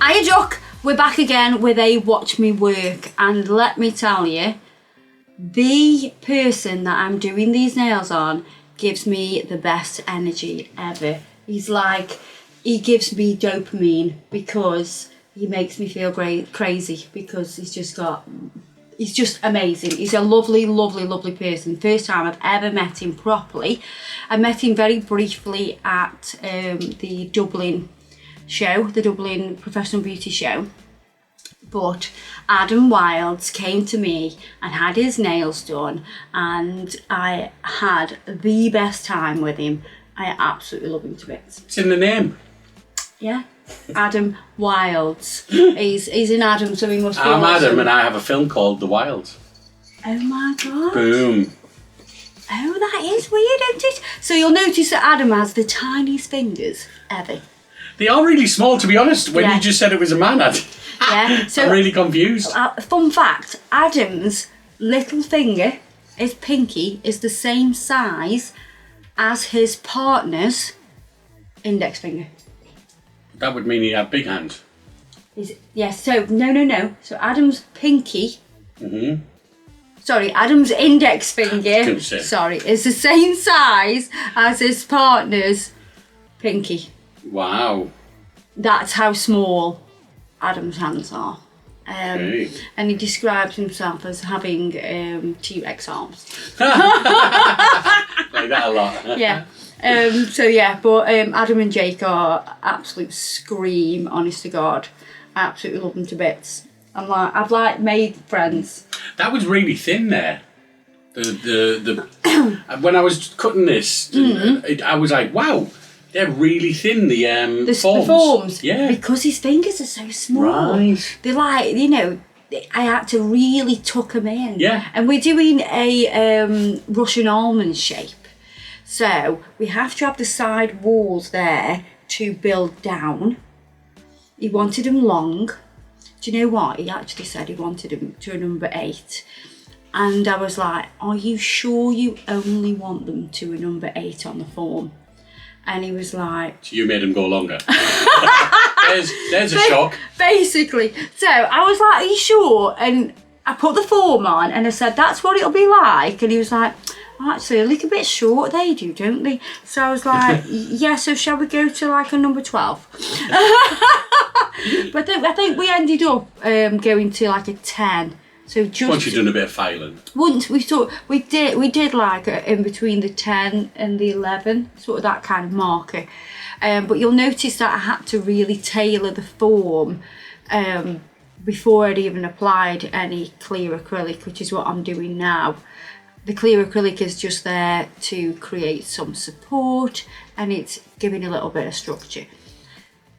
Hiya Duck, we're back again with a watch me work, and let me tell you, the person that I'm doing these nails on gives me the best energy ever. He's like, he gives me dopamine because he makes me feel crazy because he's just amazing. He's a lovely, lovely, lovely person. First time I've ever met him properly. I met him very briefly at the Dublin show, the Dublin Professional Beauty Show. But Adam Wilds came to me and had his nails done, and I had the best time with him. I absolutely love him to bits. It's in the name. Yeah. Adam Wilds. He's in Adam, so he must be I'm awesome. Adam, and I have a film called The Wilds. Oh my god. Boom. Oh, that is weird, isn't it? So you'll notice that Adam has the tiniest fingers ever. They are really small, to be honest. When you just said it was a man, Yeah. So I'm really confused. Fun fact, Adam's little finger, his pinky, is the same size as his partner's index finger. That would mean he had big hands. So no. So Adam's pinky, Adam's index finger, is the same size as his partner's pinky. Wow. That's how small Adam's hands are. Okay. And he describes himself as having T-Rex arms. Like that a lot. Yeah. But Adam and Jake are absolute scream, honest to God. I absolutely love them to bits. I've made friends. That was really thin there. The when I was cutting this, I was like, wow, they're really thin. The forms. Yeah. Because his fingers are so small. Right. They're like, I had to really tuck them in. Yeah. And we're doing a Russian almond shape. So we have to have the side walls there to build down. He wanted them long. Do you know what? He actually said he wanted them to a number 8. And I was like, are you sure you only want them to a number 8 on the form? And he was like... So you made him go longer. there's a shock. Basically. So I was like, are you sure? And I put the form on and I said, that's what it'll be like. And he was like... Actually, a little bit short, they do, don't they? So I was like, yeah, so shall we go to like a number 12? But I think we ended up going to like a 10. So just once you've done a bit of filing. Once we did like in between the 10 and the 11, sort of that kind of marker. But you'll notice that I had to really tailor the form before I'd even applied any clear acrylic, which is what I'm doing now. The clear acrylic is just there to create some support and it's giving a little bit of structure.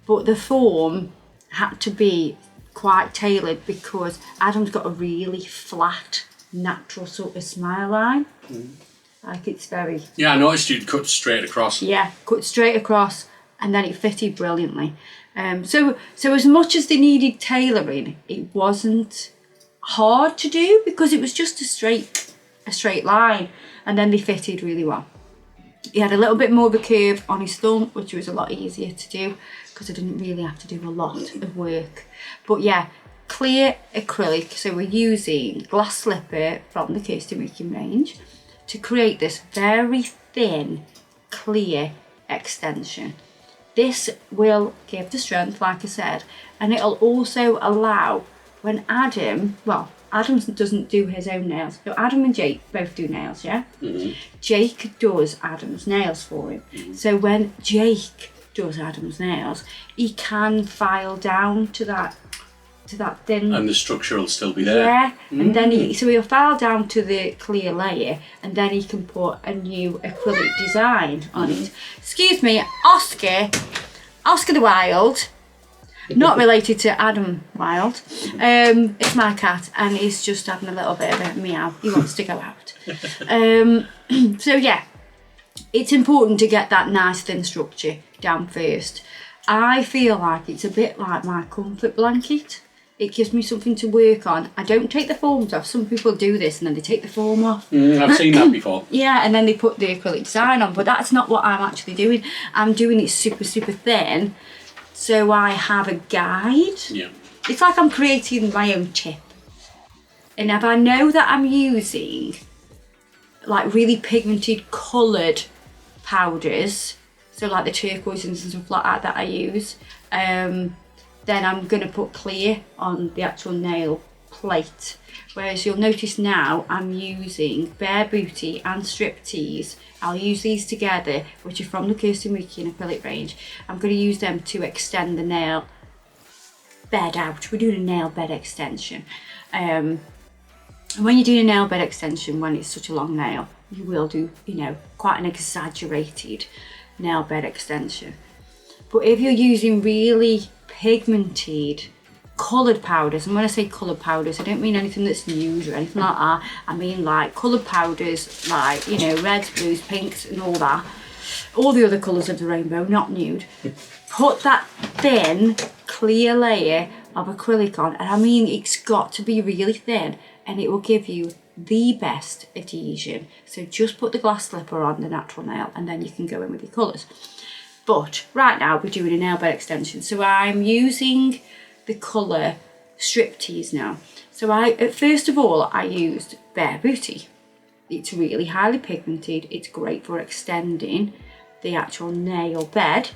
But the form had to be quite tailored because Adam's got a really flat, natural sort of smile line. Like it's very... Yeah, I noticed you'd cut straight across. Yeah, cut straight across and then it fitted brilliantly. So as much as they needed tailoring, it wasn't hard to do because it was just a straight line, and then they fitted really well. He had a little bit more of a curve on his thumb, which was a lot easier to do because I didn't really have to do a lot of work. But yeah, clear acrylic. So we're using glass slipper from the Kirsty Meakin range to create this very thin, clear extension. This will give the strength, like I said, and it'll also allow when Adam doesn't do his own nails. So Adam and Jake both do nails, yeah? Jake does Adam's nails for him. So when Jake does Adam's nails, he can file down to that thin... And the structure will still be there. Yeah, and then he'll file down to the clear layer and then he can put a new acrylic design on it. Excuse me, Oscar the Wild... Not related to Adam Wild. It's my cat and he's just having a little bit of a meow. He wants to go out. So yeah, it's important to get that nice thin structure down first. I feel like it's a bit like my comfort blanket. It gives me something to work on. I don't take the forms off. Some people do this and then they take the form off. I've seen that before. Yeah, and then they put the acrylic design on, but that's not what I'm actually doing. I'm doing it super, super thin so I have a guide. Yeah. It's like I'm creating my own tip. And if I know that I'm using like really pigmented coloured powders, so like the turquoises and stuff like that I use, then I'm going to put clear on the actual nail plate. Whereas you'll notice now I'm using Bare Booty and Strip Tease. I'll use these together, which are from the Kirsty Meakin acrylic range. I'm going to use them to extend the nail bed out. We're doing a nail bed extension. And when you're doing a nail bed extension, when it's such a long nail, you will do, you know, quite an exaggerated nail bed extension. But if you're using really pigmented coloured powders, and when I say coloured powders, I don't mean anything that's nude or anything like that. I mean like coloured powders, like, you know, reds, blues, pinks and all that. All the other colours of the rainbow, not nude. Put that thin, clear layer of acrylic on, and I mean it's got to be really thin, and it will give you the best adhesion. So just put the glass slipper on the natural nail, and then you can go in with your colours. But right now we're doing a nail bed extension, so I'm using the colour Strip Tease now. So first of all I used Bare Booty. It's really highly pigmented, it's great for extending the actual nail bed,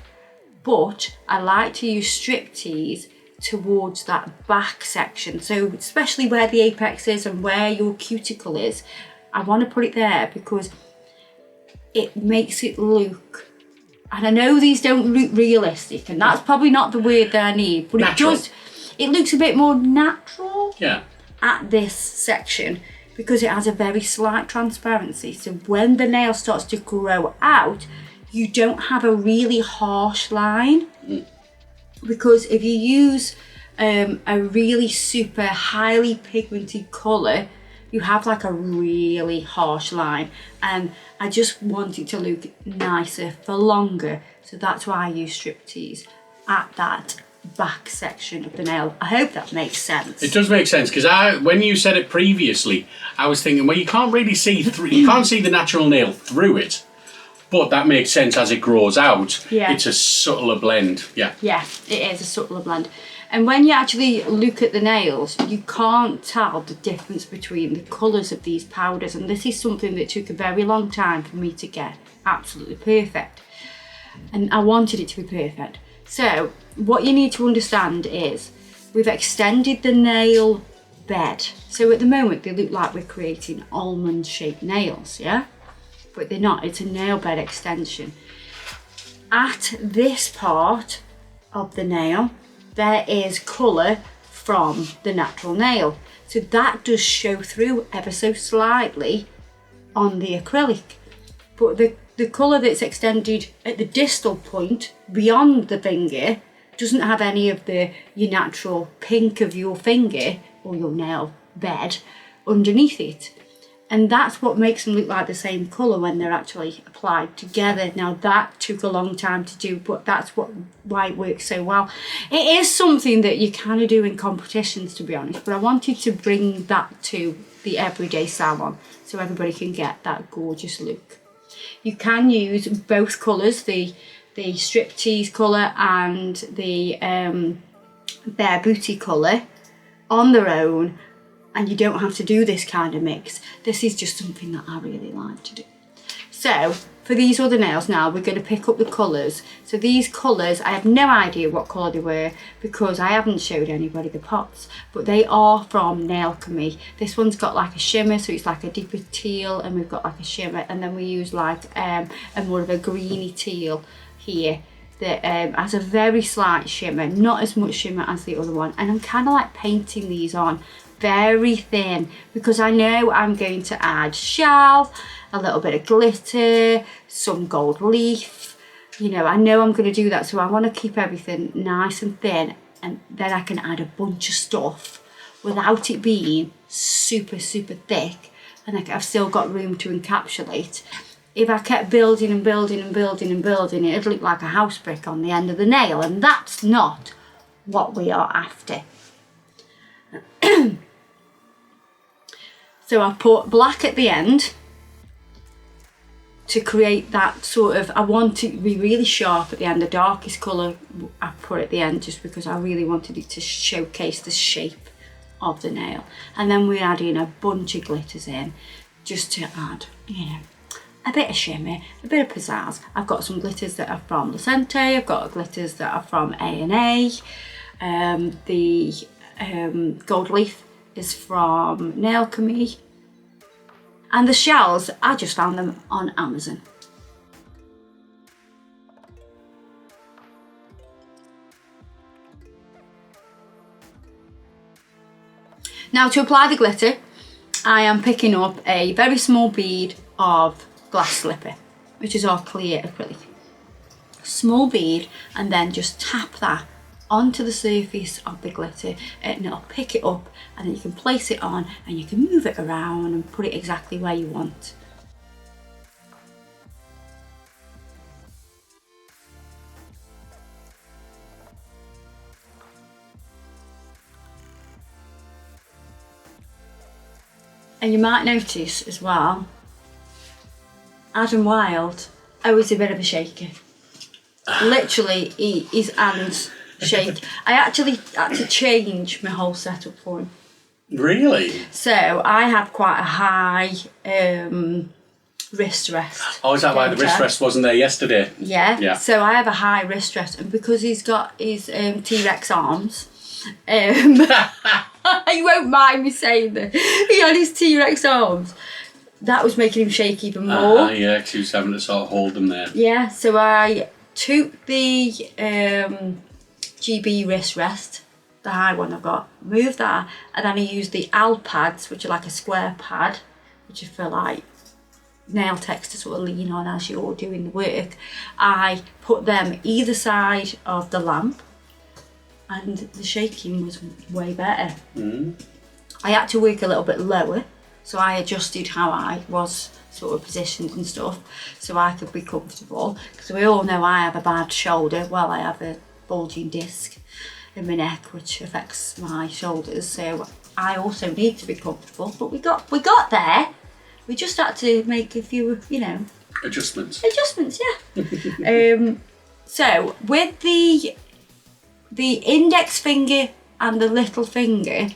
but I like to use Strip Tease towards that back section, so especially where the apex is and where your cuticle is. I want to put it there because it makes it look, and I know these don't look realistic, and that's probably not the word that I need, but natural. It looks a bit more natural at this section because it has a very slight transparency. So when the nail starts to grow out, you don't have a really harsh line. Because if you use a really super highly pigmented colour, you have like a really harsh line, and I just want it to look nicer for longer. So that's why I use Strip Tease at that back section of the nail. I hope that makes sense. It does make sense, because when you said it previously, I was thinking, well, you can't really see through, you can't see the natural nail through it, but that makes sense as it grows out. Yeah. It's a subtler blend. Yeah. Yeah, it is a subtler blend. And when you actually look at the nails, you can't tell the difference between the colours of these powders, and this is something that took a very long time for me to get absolutely perfect. And I wanted it to be perfect. So what you need to understand is we've extended the nail bed. So at the moment they look like we're creating almond shaped nails, yeah? But they're not, it's a nail bed extension. At this part of the nail, there is colour from the natural nail. So that does show through ever so slightly on the acrylic. But the colour that's extended at the distal point beyond the finger doesn't have any of your natural pink of your finger or your nail bed underneath it. And that's what makes them look like the same colour when they're actually applied together. Now that took a long time to do, but that's why it works so well. It is something that you kind of do in competitions, to be honest, but I wanted to bring that to the everyday salon so everybody can get that gorgeous look. You can use both colours, the Strip Tease colour and the Bare Booty colour on their own, and you don't have to do this kind of mix. This is just something that I really like to do. So for these other nails now, we're going to pick up the colours. So these colours, I have no idea what colour they were because I haven't showed anybody the pots, but they are from Nailchemy. This one's got like a shimmer, so it's like a deeper teal, and we've got like a shimmer, and then we use like a more of a greeny teal here that has a very slight shimmer, not as much shimmer as the other one. And I'm kind of like painting these on very thin because I know I'm going to add shell, a little bit of glitter, some gold leaf. You know, I know I'm going to do that, so I want to keep everything nice and thin, and then I can add a bunch of stuff without it being super, super thick, and I've still got room to encapsulate. If I kept building and building and building and building, it'd look like a house brick on the end of the nail, and that's not what we are after. So I put black at the end to create that sort of, I want it to be really sharp at the end. The darkest colour I put at the end just because I really wanted it to showcase the shape of the nail. And then we're adding a bunch of glitters in just to add, you know, a bit of shimmer, a bit of pizzazz. I've got some glitters that are from Lucente, I've got glitters that are from A&A. The gold leaf is from Nailchemy. And the shells, I just found them on Amazon. Now to apply the glitter, I am picking up a very small bead of glass slipper, which is our clear acrylic. Small bead, and then just tap that onto the surface of the glitter and it'll pick it up, and then you can place it on and you can move it around and put it exactly where you want. And you might notice as well, Adam Wilde, he's a bit of a shaker. Literally, his hands shake. I actually had to change my whole setup for him. Really? So I have quite a high wrist rest. Oh, is that why the wrist rest wasn't there yesterday? Yeah. So I have a high wrist rest, and because he's got his T-Rex arms, you won't mind me saying that he had his T-Rex arms. That was making him shake even more. Yeah, because he was having to sort of hold them there. Yeah, so I took the GB wrist rest, the high one I've got, moved that, and then I used the Al pads, which are like a square pad, which are for like nail techs to sort of lean on as you're doing the work. I put them either side of the lamp, and the shaking was way better. I had to work a little bit lower, so I adjusted how I was sort of positioned and stuff so I could be comfortable, because we all know I have a bad shoulder. Well, I have a bulging disc in my neck which affects my shoulders, so I also need to be comfortable, but we got there. We just had to make a few, you know, adjustments, yeah. So with the index finger and the little finger,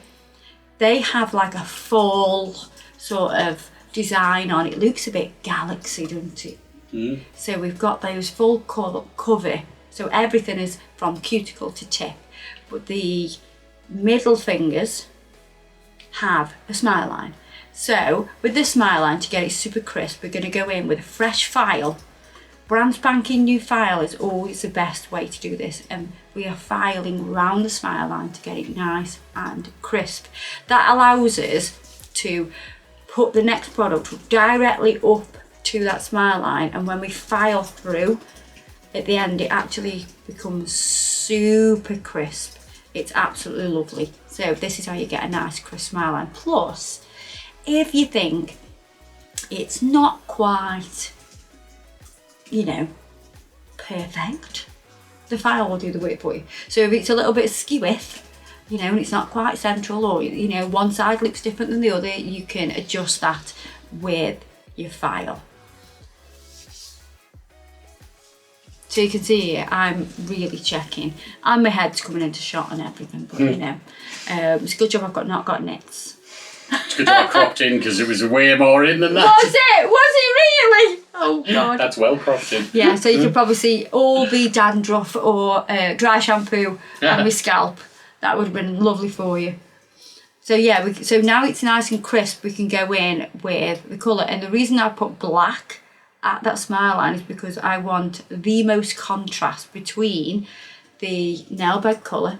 they have like a full sort of design on. It looks a bit galaxy, doesn't it? So we've got those full cover, so everything is from cuticle to tip, but the middle fingers have a smile line. So with this smile line, to get it super crisp, we're going to go in with a fresh file. Brand spanking new file is always the best way to do this, and we are filing around the smile line to get it nice and crisp. That allows us to put the next product directly up to that smile line, and when we file through at the end, it actually becomes super crisp. It's absolutely lovely. So this is how you get a nice crisp smile line. Plus, if you think it's not quite, you know, perfect, the file will do the work for you. So if it's a little bit skewy, you know, and it's not quite central, or, you know, one side looks different than the other, you can adjust that with your file. So you can see here, I'm really checking, and my head's coming into shot and everything, but you know, it's a good job I've not got nits. It's a good job I cropped in, because it was way more in than that. Was it? Was it really? Oh God. That's well cropped in. Yeah, so you can probably see all the dandruff or dry shampoo on my scalp. That would have been lovely for you. So yeah, so now it's nice and crisp, we can go in with the colour. And the reason I put black at that smile line is because I want the most contrast between the nail bed colour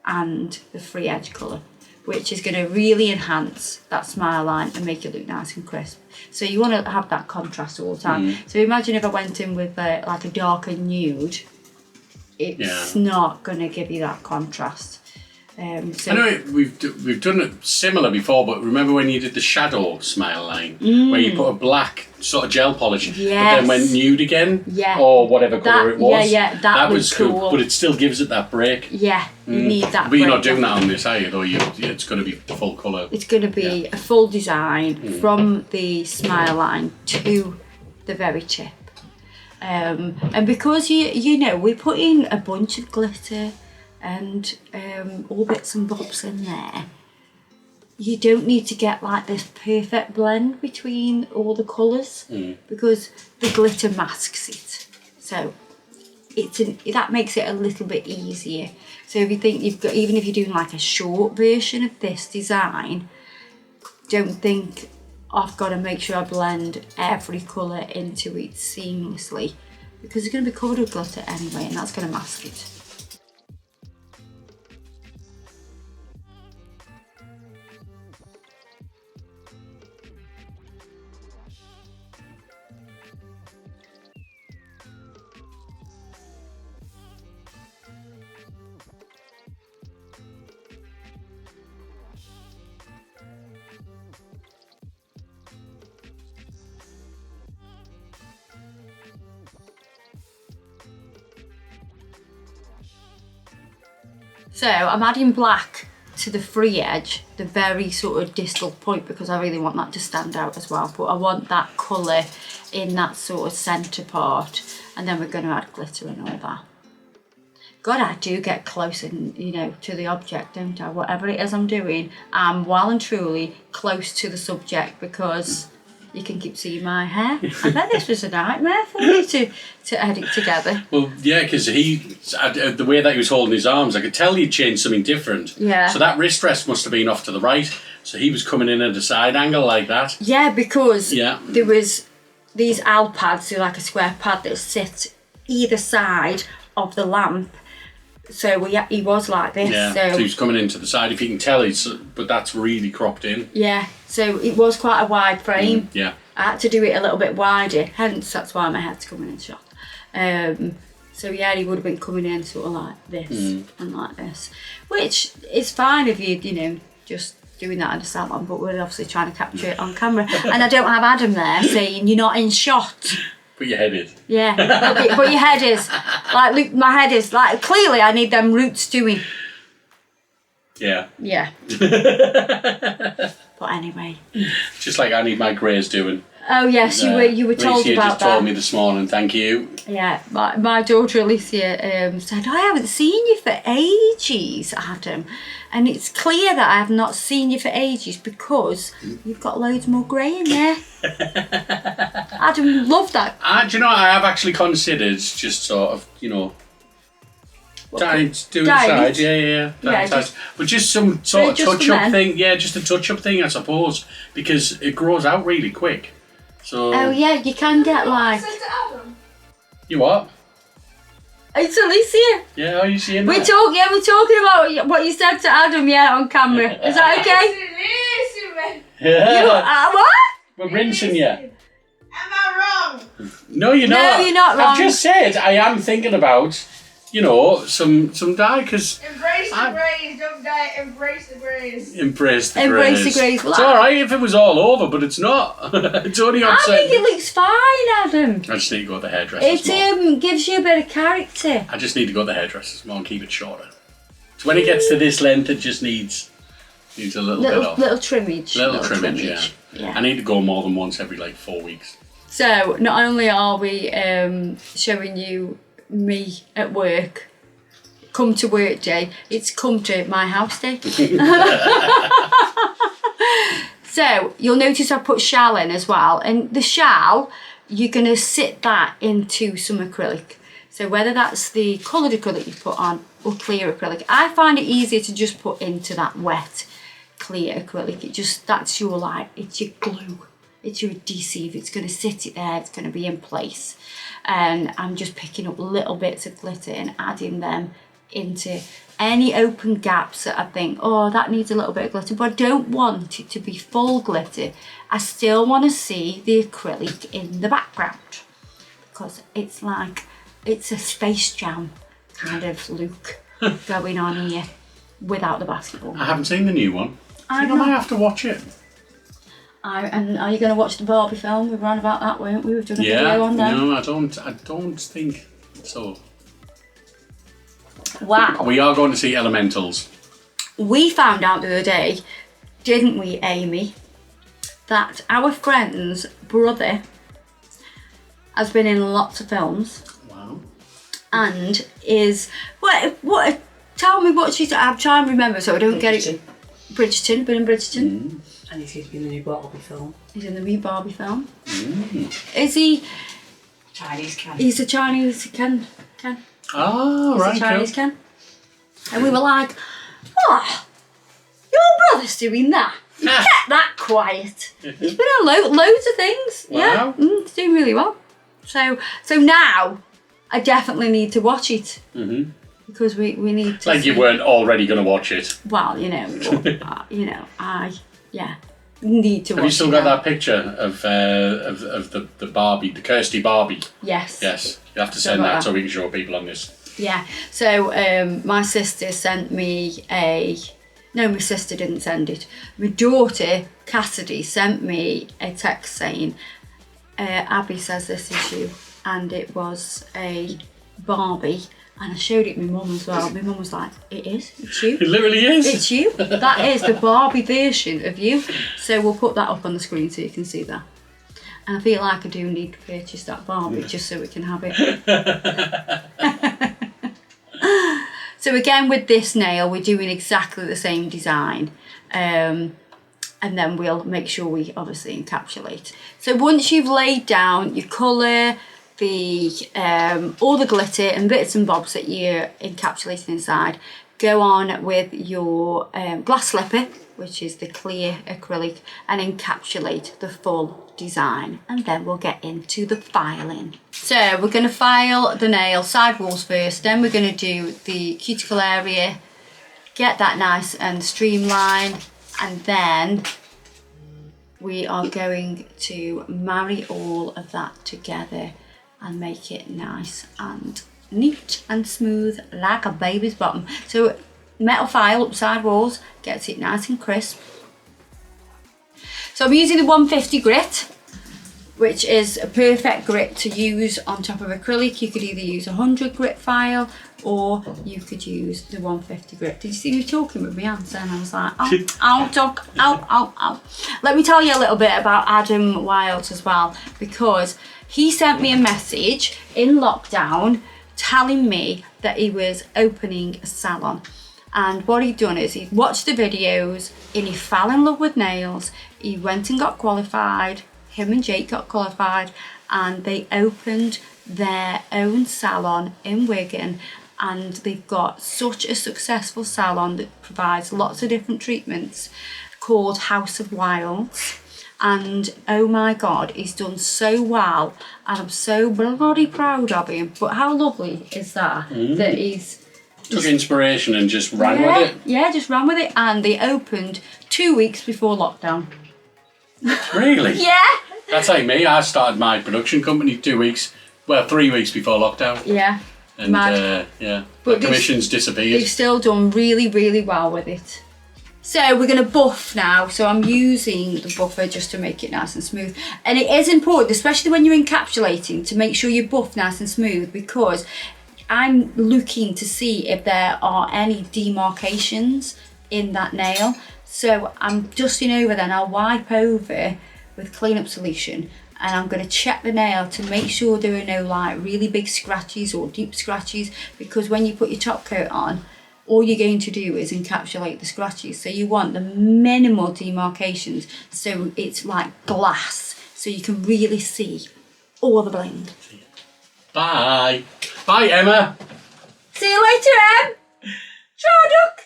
and the free edge colour, which is going to really enhance that smile line and make it look nice and crisp. So you want to have that contrast all the time. So imagine if I went in with like a darker nude, it's not going to give you that contrast. So I know we've done it similar before, but remember when you did the shadow smile line, where you put a black sort of gel polish, but then went nude again, or whatever colour it was. That was cool, good, but it still gives it that break. Yeah, you need that. But you're not doing that on this, are you? Though it's going to be full colour. It's going to be a full design from the smile line to the very tip. And because you know, we put in a bunch of glitter and all bits and bobs in there, you don't need to get like this perfect blend between all the colours because the glitter masks it. So that makes it a little bit easier. So if you think you've got, even if you're doing like a short version of this design, don't think I've got to make sure I blend every colour into it seamlessly, because it's going to be covered with glitter anyway and that's going to mask it. So I'm adding black to the free edge, the very sort of distal point, because I really want that to stand out as well. But I want that colour in that sort of centre part, and then we're going to add glitter and all that. God, I do get close and, you know, to the object, don't I? Whatever it is I'm doing, I'm well and truly close to the subject, because you can keep seeing my hair. I bet this was a nightmare for me to edit together. Well, yeah, because the way that he was holding his arms, I could tell he'd changed something different. Yeah. So that wrist rest must have been off to the right. So he was coming in at a side angle like that. Yeah, because there was these Al pads, so like a square pad that sit either side of the lamp. So he was like this. Yeah, so he was coming into the side, if you can tell, but that's really cropped in. Yeah, so it was quite a wide frame. Yeah. I had to do it a little bit wider, hence that's why my head's coming in shot. So yeah, he would have been coming in sort of like this and like this, which is fine if you know, just doing that in a salon, but we're obviously trying to capture it on camera. And I don't have Adam there saying you're not in shot. But your head is. Yeah, but your head is. Like, look, my head is. Like, clearly I need them roots doing. Yeah. Yeah. But anyway. Just like I need my greys doing. Oh yes, you were told Alicia about just that. told me this morning, thank you. Yeah, my daughter Alicia said, I haven't seen you for ages, Adam. And it's clear that I have not seen you for ages because you've got loads more grey in there. Adam loved that. Do you know, I have actually considered just sort of, you know, doing the side, yeah. But just some sort of touch-up thing, just a touch-up thing, I suppose, because it grows out really quick. So. Oh yeah, you can get like. You what? It's Alicia. Yeah, are you seeing that? We're talking about what you said to Adam, on camera. Is that okay? Yeah. What? We're rinsing you. Am I wrong? No, you're not. No, you're not wrong. I've just said I am thinking about, you know, some dye, because embrace the greys, don't dye it, embrace the greys. Embrace the greys. Well, it's alright if it was all over, but it's not. It's only on I think it looks fine, Adam. I just need to go to the hairdressers. It gives you a bit of character. I just need to go to the hairdressers more and keep it shorter. So when it gets to this length, it just needs a little bit off. Little trimmage. Little trimmage, yeah. I need to go more than once every like 4 weeks. So not only are we showing you me at work, come to work day, it's come to my house day. So you'll notice I put shell in as well, and the shell, you're going to sit that into some acrylic. So whether that's the coloured acrylic you put on or clear acrylic, I find it easier to just put into that wet clear acrylic. That's your light, it's your glue, it's your adhesive, it's going to sit it there, it's going to be in place. And I'm just picking up little bits of glitter and adding them into any open gaps that I think, oh, that needs a little bit of glitter, but I don't want it to be full glitter. I still want to see the acrylic in the background, because it's like, it's a Space Jam kind of look going on here without the basketball. I haven't seen the new one. I might have to watch it. And are you going to watch the Barbie film? We were on about that, weren't we? We've done a video on that. No, I don't think so. Wow. We are going to see Elementals. We found out the other day, didn't we, Amy, that our friend's brother has been in lots of films. Wow. And is what? Tell me what she's. I'm trying to remember so I don't get it. Bridgerton, been in Bridgerton. And he's going to be in the new Barbie film. He's in the new Barbie film. Is he? Chinese Ken. He's a Chinese Ken. Oh, right. He's a Chinese Ken. And we were like, oh, your brother's doing that. You kept that quiet. He's been in loads of things. Wow. Yeah, he's doing really well. So now I definitely need to watch it. Because we need to. Like you weren't already going to watch it. Well, you know, I need to watch it. Have you still got that picture of the Barbie, the Kirsty Barbie? Yes. Yes. You have to send that so we can show people on this. Yeah. So my sister sent me no, my sister didn't send it. My daughter, Cassidy, sent me a text saying, Abby says this is you. And it was a Barbie. And I showed it my mum as well. My mum was like, it is, it's you. It literally is. It's you. That is the Barbie version of you. So we'll put that up on the screen so you can see that. And I feel like I do need to purchase that Barbie just so we can have it. So again, with this nail, we're doing exactly the same design. And then we'll make sure we obviously encapsulate. So once you've laid down your colour, all the glitter and bits and bobs that you're encapsulating inside, go on with your glass slipper, which is the clear acrylic, and encapsulate the full design, and then we'll get into the filing. So we're going to file the nail side walls first, then we're going to do the cuticle area, get that nice and streamlined, and then we are going to marry all of that together and make it nice and neat and smooth like a baby's bottom. So metal file up side walls gets it nice and crisp. So I'm using the 150 grit, which is a perfect grit to use on top of acrylic. You could either use a 100 grit file or you could use the 150 grit. Did you see me talking with my hands then? I was like, ow. Let me tell you a little bit about Adam Wilds as well, because he sent me a message in lockdown telling me that he was opening a salon. And what he'd done is he watched the videos and he fell in love with nails. He went and got qualified. Him and Jake got qualified and they opened their own salon in Wigan. And they've got such a successful salon that provides lots of different treatments called House of Wilds. And oh my God, he's done so well and I'm so bloody proud of him. But how lovely is that? That he's took inspiration and just ran with it. Yeah, just ran with it. And they opened 2 weeks before lockdown. Really? Yeah. That's like me. I started my production company 3 weeks before lockdown. Yeah. And but the commissions disappeared. They've still done really, really well with it. So we're going to buff now. So I'm using the buffer just to make it nice and smooth. And it is important, especially when you're encapsulating, to make sure you buff nice and smooth, because I'm looking to see if there are any demarcations in that nail. So I'm dusting over, then I'll wipe over with cleanup solution, and I'm going to check the nail to make sure there are no like really big scratches or deep scratches, because when you put your top coat on, all you're going to do is encapsulate the scratches. So you want the minimal demarcations so it's like glass, so you can really see all the bling. Bye. Bye, Emma. See you later, Em. Duck.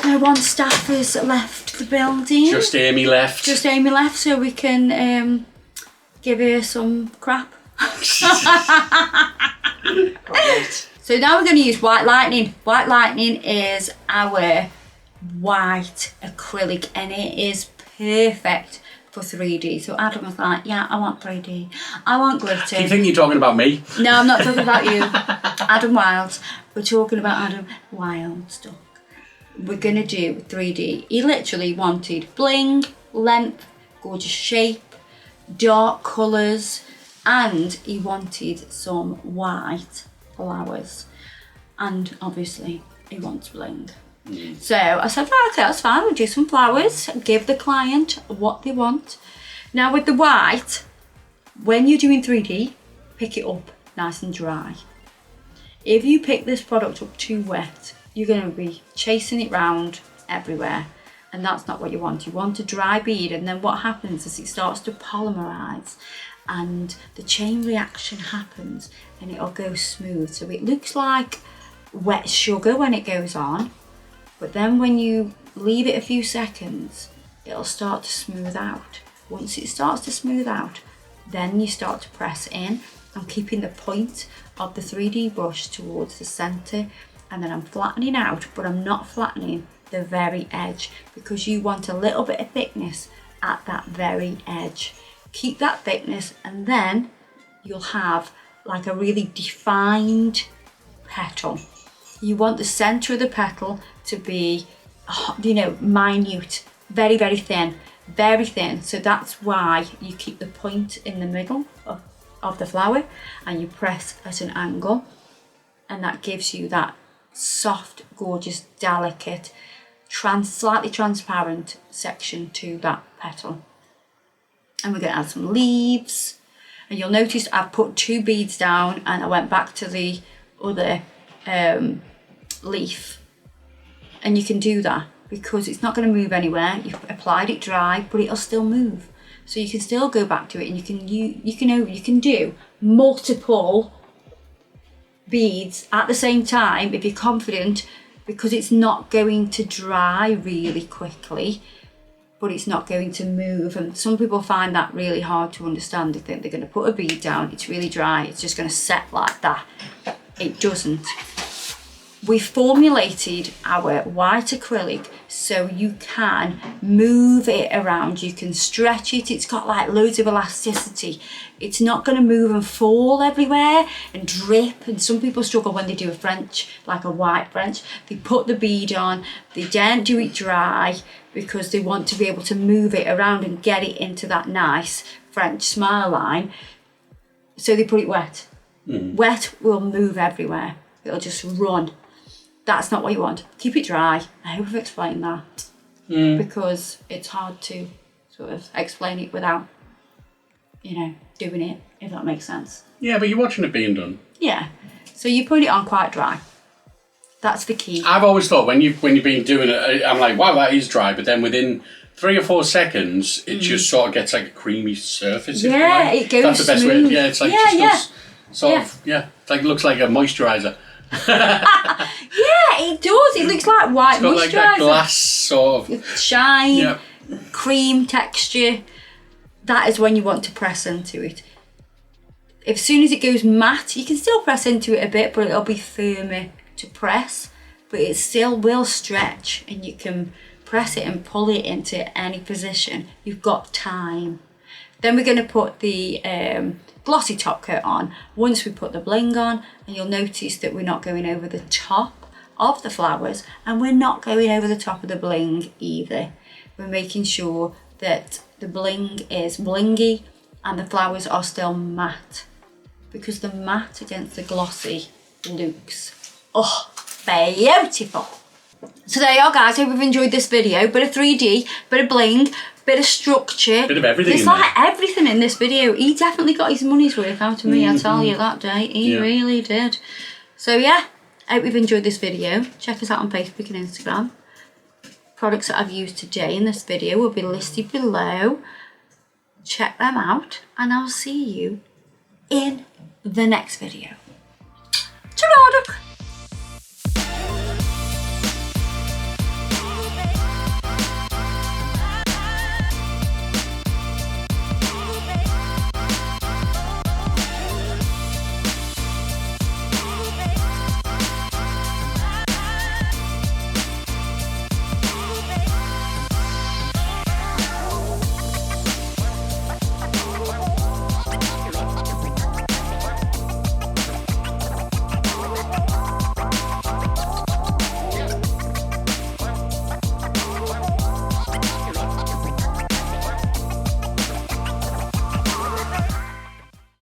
No one staff has left the building. Just Amy left. Just Amy left, so we can give her some crap. So now we're going to use White Lightning. White Lightning is our white acrylic and it is perfect for 3D. So Adam was like, yeah, I want 3D. I want glitter. Do you think you're talking about me? No, I'm not talking about you. Adam Wilds. We're talking about Adam Wilds. We're going to do 3D. He literally wanted bling, length, gorgeous shape, dark colours, and he wanted some white flowers. And obviously he wants bling. So I said, right, okay, that's fine, we'll do some flowers, give the client what they want. Now with the white, when you're doing 3D, pick it up nice and dry. If you pick this product up too wet, you're going to be chasing it round everywhere, and that's not what you want. You want a dry bead, and then what happens is it starts to polymerize and the chain reaction happens and it'll go smooth. So it looks like wet sugar when it goes on, but then when you leave it a few seconds, it'll start to smooth out. Once it starts to smooth out, then you start to press in. I'm keeping the point of the 3D brush towards the center, and then I'm flattening out, but I'm not flattening the very edge because you want a little bit of thickness at that very edge. Keep that thickness, and then you'll have like a really defined petal. You want the center of the petal to be, you know, minute, very, very thin, very thin. So that's why you keep the point in the middle of the flower and you press at an angle, and that gives you that soft, gorgeous, delicate, slightly transparent section to that petal. And we're going to add some leaves, and you'll notice I've put 2 beads down and I went back to the other leaf, and you can do that because it's not going to move anywhere. You've applied it dry, but it'll still move, so you can still go back to it, and you can do multiple beads at the same time if you're confident, because it's not going to dry really quickly, but it's not going to move. And some people find that really hard to understand. They think they're going to put a bead down, it's really dry, it's just going to set like that. It doesn't. We formulated our white acrylic so you can move it around, you can stretch it, it's got like loads of elasticity. It's not going to move and fall everywhere and drip, and some people struggle when they do a French, like a white French. They put the bead on, they don't do it dry because they want to be able to move it around and get it into that nice French smile line. So they put it wet. Wet will move everywhere, it'll just run. That's not what you want. Keep it dry. I hope I've explained that because it's hard to sort of explain it without, you know, doing it, if that makes sense. Yeah, but you're watching it being done. Yeah. So you put it on quite dry. That's the key. I've always thought when you've been doing it, I'm like, wow, that is dry. But then within 3 or 4 seconds, it just sort of gets like a creamy surface. Yeah, it goes That's the best smooth. way. Yeah, it's like it's like looks like a moisturiser. Yeah, it does. It looks like white moisturiser. It's got like that glass sort of shine, cream texture. That is when you want to press into it. As soon as it goes matte, you can still press into it a bit, but it'll be firmer to press. But it still will stretch, and you can press it and pull it into any position. You've got time. Then we're going to put the glossy top coat on once we put the bling on, and you'll notice that we're not going over the top of the flowers, and we're not going over the top of the bling either. We're making sure that the bling is blingy and the flowers are still matte, because the matte against the glossy looks beautiful. So there you are, guys. I hope you've enjoyed this video. Bit of 3D, bit of bling, bit of structure. Bit of everything. There's like everything in this video. He definitely got his money's worth out of me, I tell you that day. He really did. So yeah, I hope you've enjoyed this video. Check us out on Facebook and Instagram. Products that I've used today in this video will be listed below. Check them out, and I'll see you in the next video. Ta-da!